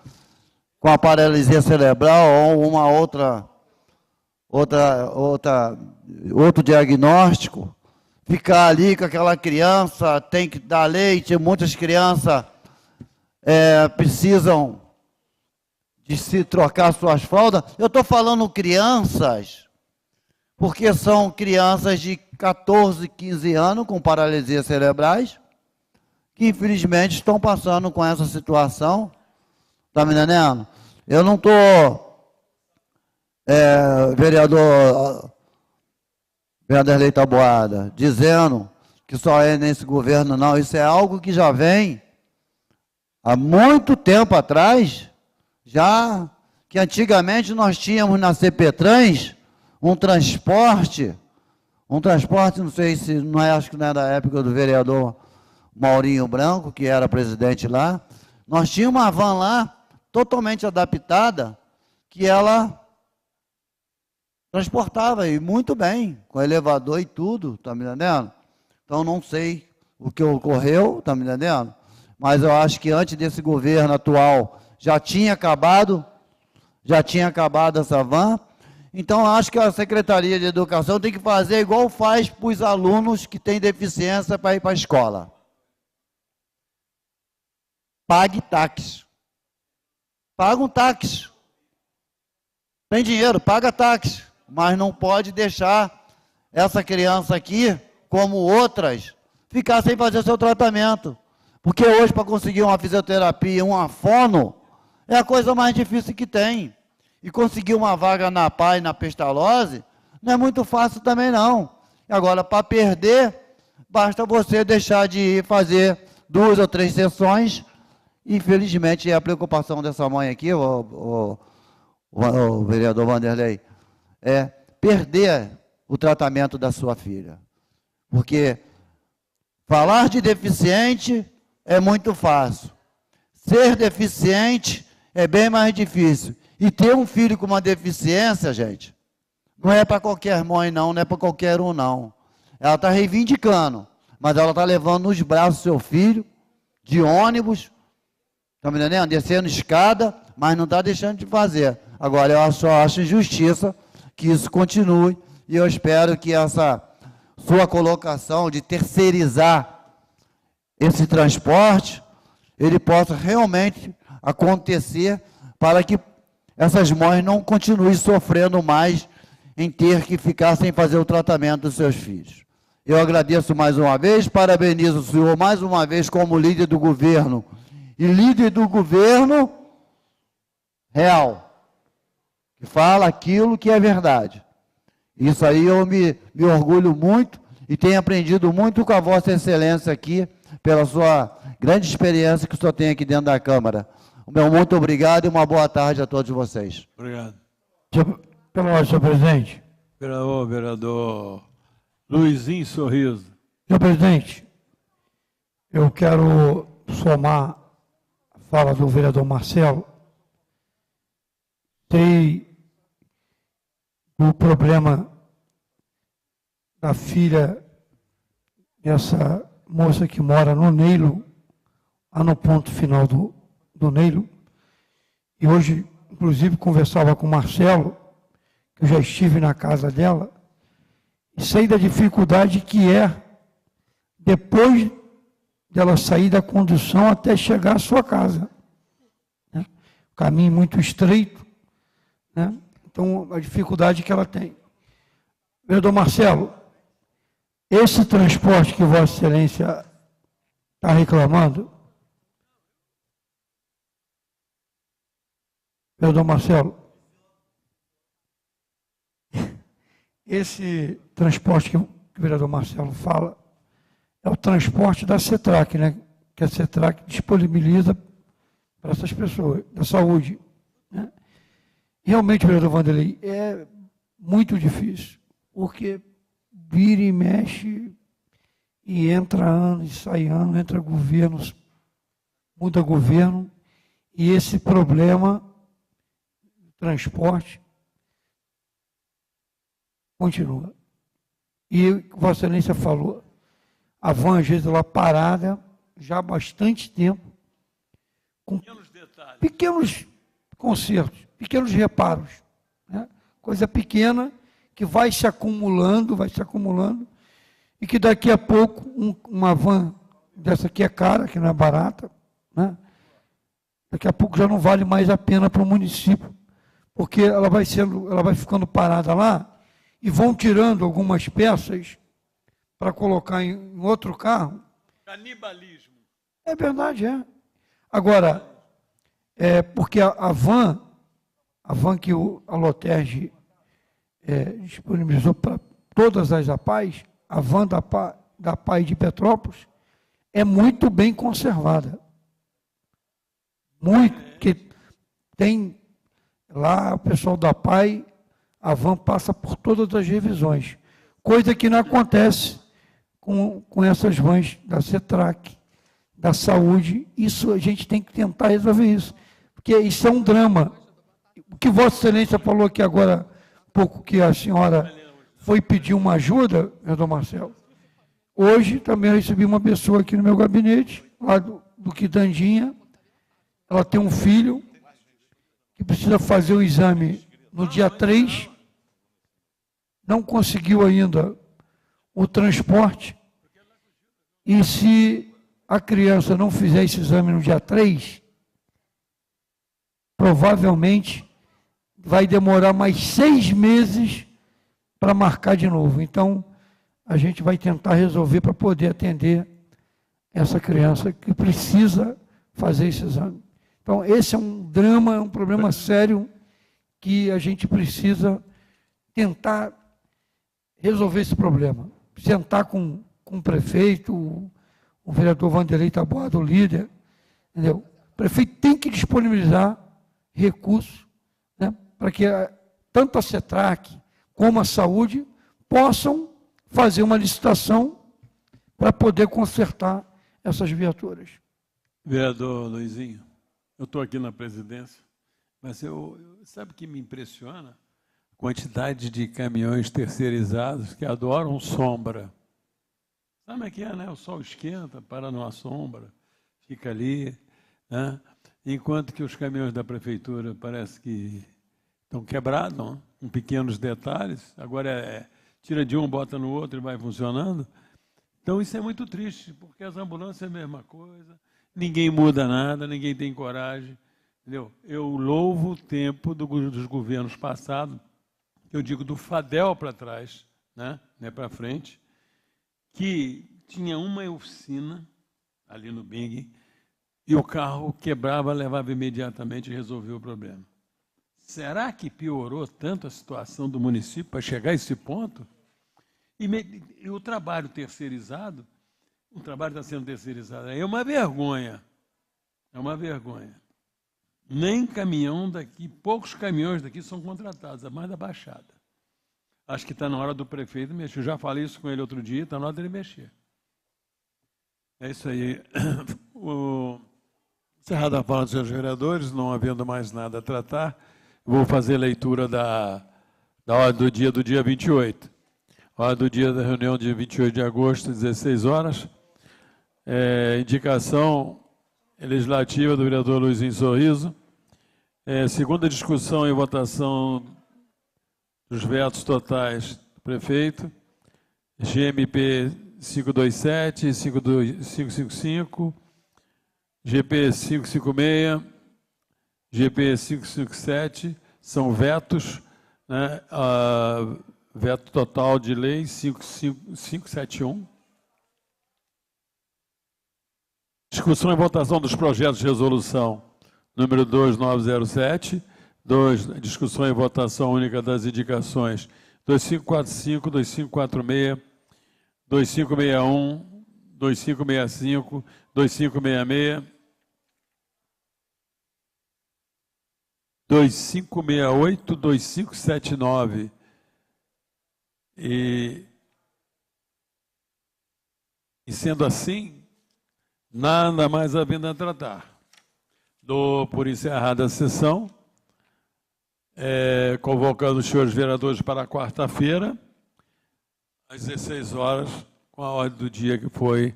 com a paralisia cerebral ou uma outro diagnóstico, ficar ali com aquela criança, tem que dar leite, muitas crianças precisam de se trocar suas fraldas. Eu estou falando crianças, porque são crianças de 14, 15 anos com paralisia cerebrais, que infelizmente estão passando com essa situação. Está me entendendo? Eu não estou, vereador Vanderlei Taboada, dizendo que só é nesse governo, não. Isso é algo que já vem há muito tempo atrás, já que antigamente nós tínhamos na CPTrans um transporte, não sei se, não é, acho que não é da época do vereador Maurinho Branco, que era presidente lá. Nós tínhamos uma van lá, totalmente adaptada, que ela transportava, e muito bem, com elevador e tudo, está me entendendo? Então, não sei o que ocorreu, está me entendendo? Mas eu acho que antes desse governo atual, já tinha acabado essa van. Então, eu acho que a Secretaria de Educação tem que fazer igual faz para os alunos que têm deficiência para ir para a escola. Pague táxi. Paga um táxi. Tem dinheiro, paga táxi. Mas não pode deixar essa criança aqui, como outras, ficar sem fazer seu tratamento. Porque hoje, para conseguir uma fisioterapia, uma fono, é a coisa mais difícil que tem. E conseguir uma vaga na PA e na Pestalozzi, não é muito fácil também, não. Agora, para perder, basta você deixar de ir fazer 2 ou 3 sessões. Infelizmente, é a preocupação dessa mãe aqui, o vereador Vanderlei, é perder o tratamento da sua filha. Porque falar de deficiente é muito fácil. Ser deficiente é bem mais difícil. E ter um filho com uma deficiência, gente, não é para qualquer mãe, não é para qualquer um, não. Ela está reivindicando, mas ela está levando nos braços seu filho, de ônibus, está me entendendo? Descendo escada, mas não está deixando de fazer. Agora, eu só acho injustiça que isso continue, e eu espero que essa sua colocação de terceirizar esse transporte, ele possa realmente acontecer para que essas mães não continuem sofrendo mais em ter que ficar sem fazer o tratamento dos seus filhos. Eu agradeço mais uma vez, parabenizo o senhor mais uma vez como líder do governo, e líder do governo real, que fala aquilo que é verdade. Isso aí eu me orgulho muito e tenho aprendido muito com a Vossa Excelência aqui, pela sua grande experiência que o senhor tem aqui dentro da Câmara. O meu muito obrigado e uma boa tarde a todos vocês. Obrigado. Pelo ordem, senhor presidente. Vereador Luizinho Sorriso. Senhor presidente, eu quero somar a fala do vereador Marcelo. Sei do problema da filha dessa moça que mora no Neilo, lá no ponto final do Neilo. E hoje, inclusive, conversava com o Marcelo, que eu já estive na casa dela, e sei da dificuldade que é, depois dela sair da condução até chegar à sua casa. Né? Caminho muito estreito, né? Então, a dificuldade que ela tem. Vereador Marcelo, esse transporte que Vossa Excelência está reclamando, vereador Marcelo, esse transporte que o vereador Marcelo fala, é o transporte da CETRAC, né? Que a CETRAC disponibiliza para essas pessoas, da saúde. Né? Realmente, vereador Vanderlei, é muito difícil, porque vira e mexe, e entra ano, e sai ano, entra governos, muda governo, e esse problema, transporte, continua. E Vossa Excelência falou, a van, às vezes, ela parada, já há bastante tempo, com pequenos consertos, pequenos reparos, né? Coisa pequena que vai se acumulando, e que daqui a pouco uma van dessa aqui é cara, que não é barata, né? Daqui a pouco já não vale mais a pena para o município, porque ela vai ficando parada lá e vão tirando algumas peças para colocar em outro carro. Canibalismo. É verdade, é. Agora, porque a van que a Loterge disponibilizou para todas as APAES, a van da APAE de Petrópolis, é muito bem conservada. Muito, que tem lá o pessoal da APAE, a van passa por todas as revisões, coisa que não acontece com essas vans da CETRAC, da saúde. Isso a gente tem que tentar resolver isso, porque isso é um drama. O que Vossa Excelência falou aqui agora, pouco que a senhora foi pedir uma ajuda, vereador Marcelo, hoje também eu recebi uma pessoa aqui no meu gabinete, lá do Quitandinha, ela tem um filho que precisa fazer o exame no dia 3, não conseguiu ainda o transporte, e se a criança não fizer esse exame no dia 3, provavelmente vai demorar mais 6 meses para marcar de novo. Então, a gente vai tentar resolver para poder atender essa criança que precisa fazer esse exame. Então, esse é um drama, é um problema sério que a gente precisa tentar resolver esse problema. Sentar com o prefeito, o vereador Vanderlei Taboada, o líder, entendeu? O prefeito tem que disponibilizar recursos, né, para que tanto a CETRAC como a saúde possam fazer uma licitação para poder consertar essas viaturas. Vereador Luizinho, eu estou aqui na presidência, mas sabe o que me impressiona? A quantidade de caminhões terceirizados que adoram sombra. Sabe como é que é, né? O sol esquenta, para numa sombra, fica ali, né? Enquanto que os caminhões da prefeitura parece que estão quebrados, né? Com pequenos detalhes. Agora tira de um, bota no outro e vai funcionando. Então isso é muito triste, porque as ambulâncias é a mesma coisa, ninguém muda nada, ninguém tem coragem. Entendeu? Eu louvo o tempo dos governos passados, eu digo do Fadel para trás, né? Para frente, que tinha uma oficina ali no Bing, e o carro quebrava, levava imediatamente e resolveu o problema. Será que piorou tanto a situação do município para chegar a esse ponto? E o trabalho terceirizado, o trabalho está sendo terceirizado, é uma vergonha. É uma vergonha. Nem caminhão daqui, poucos caminhões daqui são contratados, a mais da Baixada. Acho que está na hora do prefeito mexer. Eu já falei isso com ele outro dia, está na hora dele mexer. É isso aí. Encerrada a fala dos senhores vereadores, não havendo mais nada a tratar, vou fazer leitura da ordem do dia 28. A ordem do dia da reunião de 28 de agosto, 16 horas. Indicação legislativa do vereador Luizinho Sorriso. Segunda discussão e votação dos vetos totais do prefeito. GMP 527, 555, GP 556, GP 557, são vetos, né? Veto total de lei 571. Discussão e votação dos projetos de resolução número 2907, discussão e votação única das indicações 2545, 2546, 2561, 2565, 2566, 2568, 2579. E sendo assim, nada mais havendo a tratar. Dou por encerrada a sessão, convocando os senhores vereadores para quarta-feira, às 16 horas, com a ordem do dia que foi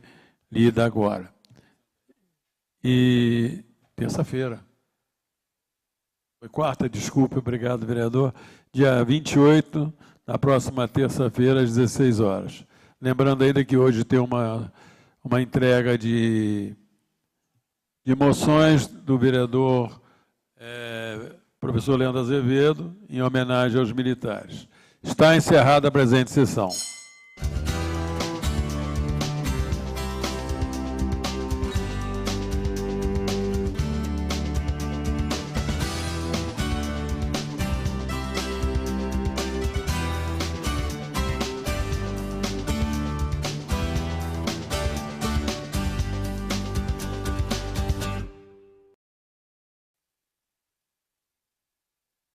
lida agora. E terça-feira. Foi quarta, desculpe, obrigado, vereador. Dia 28, na próxima terça-feira, às 16 horas. Lembrando ainda que hoje tem uma entrega de moções do vereador professor Leandro Azevedo, em homenagem aos militares. Está encerrada a presente sessão.